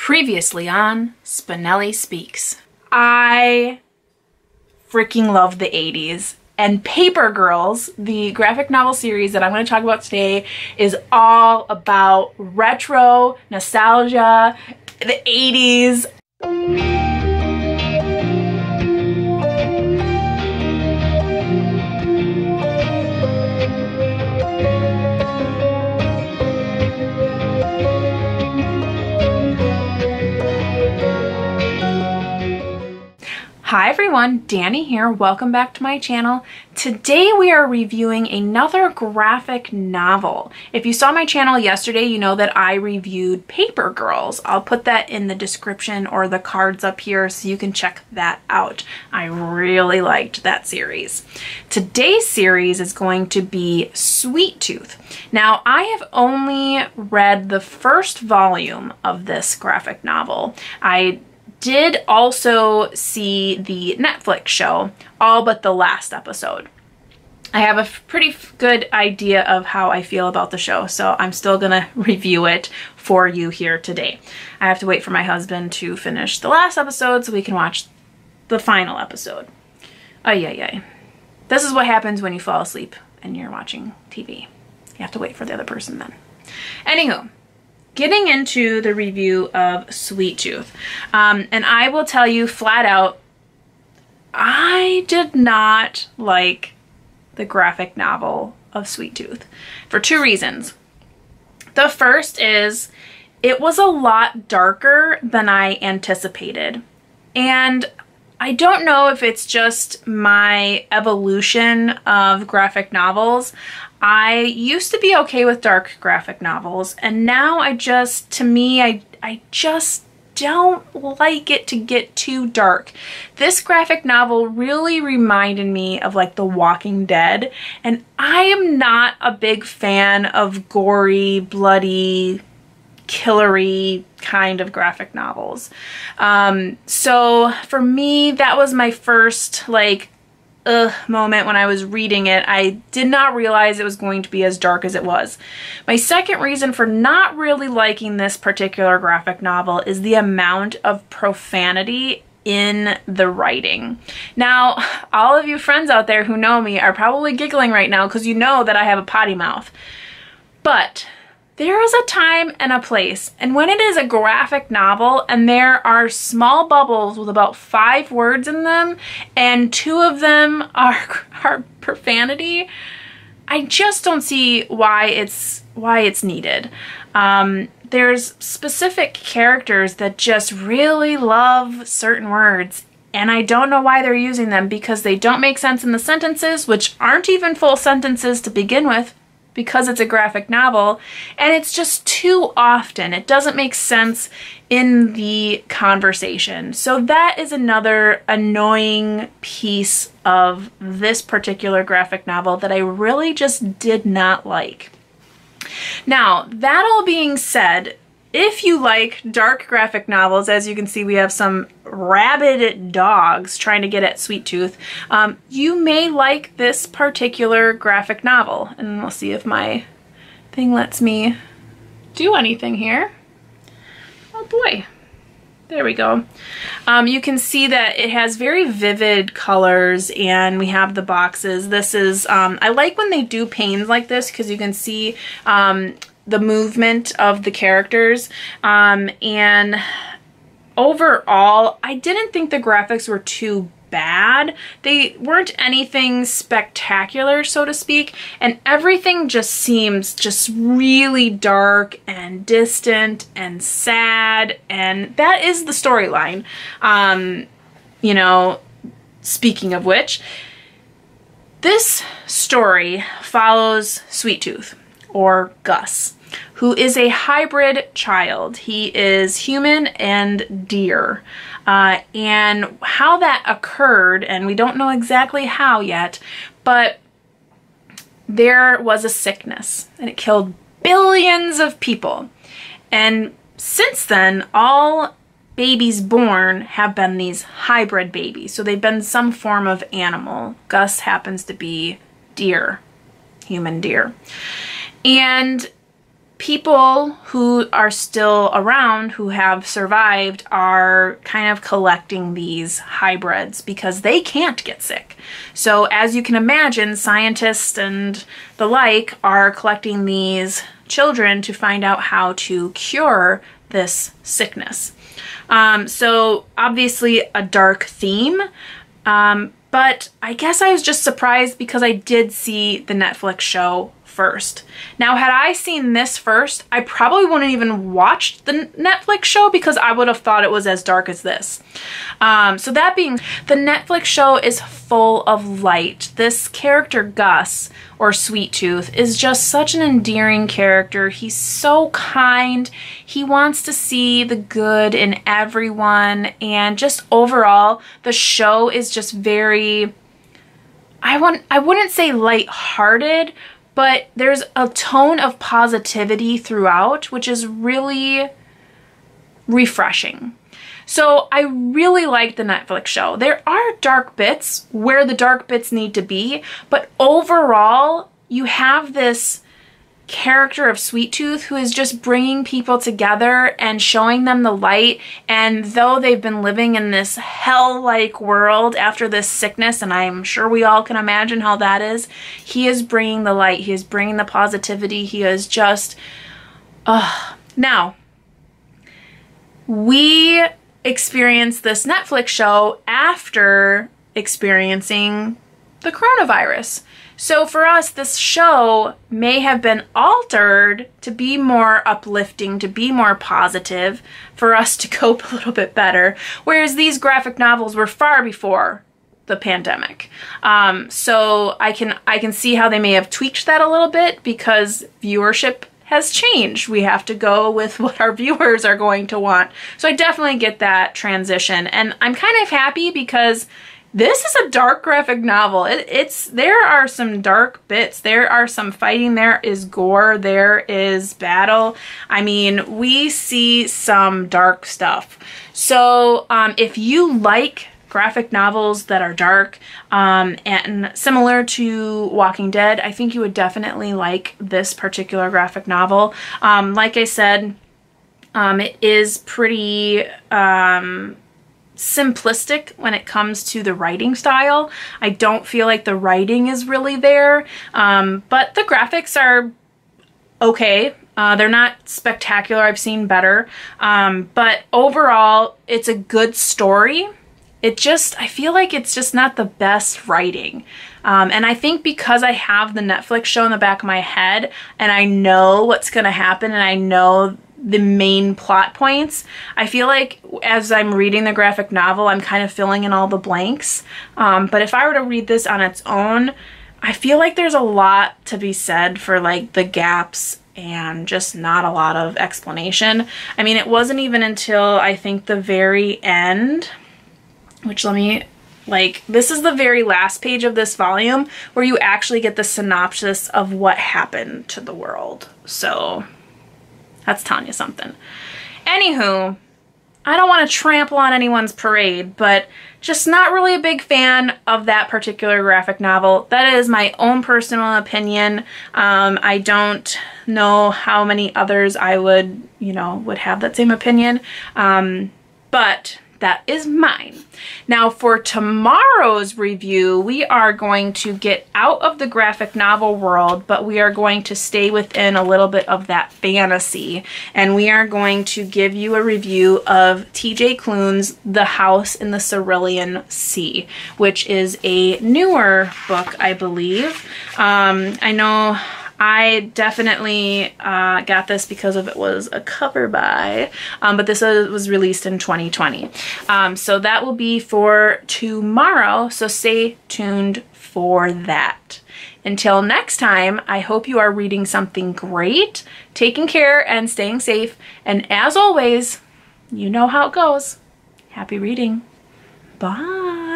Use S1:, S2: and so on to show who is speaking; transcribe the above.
S1: Previously on Spenelli Speaks. I freaking love the 80s. And Paper Girls, the graphic novel series that I'm going to talk about today, is all about retro nostalgia, the 80s. Hi everyone, Danny here. Welcome back to my channel. Today we are reviewing another graphic novel. If you saw my channel yesterday, you know that I reviewed Paper Girls. I'll put that in the description or the cards up here so you can check that out. I really liked that series. Today's series is going to be Sweet Tooth. Now, I have only read the first volume of this graphic novel. I did also see the Netflix show, all but the last episode. I have a pretty good idea of how I feel about the show, so I'm still gonna review it for you here today. I have to wait for my husband to finish the last episode so we can watch the final episode. Ay, ay, ay. This is what happens when you fall asleep and you're watching TV. You have to wait for the other person then. Anywho. Getting into the review of Sweet Tooth, and I will tell you flat out, I did not like the graphic novel of Sweet Tooth for two reasons. The first is it was a lot darker than I anticipated, and I don't know if it's just my evolution of graphic novels. I used to be okay with dark graphic novels, and now I just don't like it to get too dark. This graphic novel really reminded me of like The Walking Dead, and I am not a big fan of gory, bloody, killery kind of graphic novels. So for me, that was my first moment when I was reading it. I did not realize it was going to be as dark as it was. My second reason for not really liking this particular graphic novel is the amount of profanity in the writing. Now, all of you friends out there who know me are probably giggling right now because you know that I have a potty mouth. But there is a time and a place, and when it is a graphic novel and there are small bubbles with about 5 words in them and 2 of them are profanity, I just don't see why it's needed. There's specific characters that just really love certain words, and I don't know why they're using them because they don't make sense in the sentences, which aren't even full sentences to begin with, because it's a graphic novel, and it's just too often. It doesn't make sense in the conversation. So that is another annoying piece of this particular graphic novel that I really just did not like. Now, that all being said, if you like dark graphic novels, as you can see we have some rabid dogs trying to get at Sweet Tooth, you may like this particular graphic novel. And we'll see if my thing lets me do anything here. Oh boy. There we go. You can see that it has very vivid colors, and we have the boxes. This is, I like when they do panes like this because you can see the movement of the characters, and overall I didn't think the graphics were too bad. They weren't anything spectacular, so to speak, and everything just seems just really dark and distant and sad, and that is the storyline. You know, speaking of which, this story follows Sweet Tooth, or Gus, who is a hybrid child. He is human and deer. And how that occurred, and we don't know exactly how yet, but there was a sickness and it killed billions of people. And since then, all babies born have been these hybrid babies. So they've been some form of animal. Gus happens to be deer, human deer. And people who are still around, who have survived, are kind of collecting these hybrids because they can't get sick. So as you can imagine, scientists and the like are collecting these children to find out how to cure this sickness. So obviously a dark theme, but I guess I was just surprised because I did see the Netflix show first. Now, had I seen this first, I probably wouldn't even watched the Netflix show because I would have thought it was as dark as this. So that being, the Netflix show is full of light. This character Gus, or Sweet Tooth, is just such an endearing character. He's so kind. He wants to see the good in everyone, and just overall, the show is just very, I wouldn't say lighthearted, but there's a tone of positivity throughout, which is really refreshing. So I really like the Netflix show. There are dark bits where the dark bits need to be, but overall, you have this character of Sweet Tooth who is just bringing people together and showing them the light. And though they've been living in this hell-like world after this sickness, and I'm sure we all can imagine how that is, he is bringing the light. He is bringing the positivity. He is just, now, we experienced this Netflix show after experiencing the coronavirus. So for us, this show may have been altered to be more uplifting, to be more positive, for us to cope a little bit better, whereas these graphic novels were far before the pandemic. So I can see how they may have tweaked that a little bit because viewership has changed. We have to go with what our viewers are going to want. So I definitely get that transition, and I'm kind of happy because this is a dark graphic novel. There are some dark bits. There are some fighting. There is gore. There is battle. I mean, we see some dark stuff. So if you like graphic novels that are dark and similar to Walking Dead, I think you would definitely like this particular graphic novel. Like I said, it is pretty simplistic when it comes to the writing style. I don't feel like the writing is really there, but the graphics are okay. They're not spectacular. I've seen better, but overall, it's a good story. I feel like it's just not the best writing. And I think because I have the Netflix show in the back of my head and I know what's going to happen and I know the main plot points, I feel like as I'm reading the graphic novel, I'm kind of filling in all the blanks. But if I were to read this on its own, I feel like there's a lot to be said for like the gaps and just not a lot of explanation. I mean, it wasn't even until I think the very end, which this is the very last page of this volume where you actually get the synopsis of what happened to the world. So that's telling you something. Anywho, I don't want to trample on anyone's parade, but just not really a big fan of that particular graphic novel. That is my own personal opinion. I don't know how many others I would have that same opinion. But that is mine. Now for tomorrow's review, we are going to get out of the graphic novel world, but we are going to stay within a little bit of that fantasy. And we are going to give you a review of T.J. Klune's The House in the Cerulean Sea, which is a newer book, I believe. I know I definitely got this because it was a cover by, but this was released in 2020. So that will be for tomorrow, so stay tuned for that. Until next time, I hope you are reading something great, taking care and staying safe, and as always, you know how it goes. Happy reading. Bye.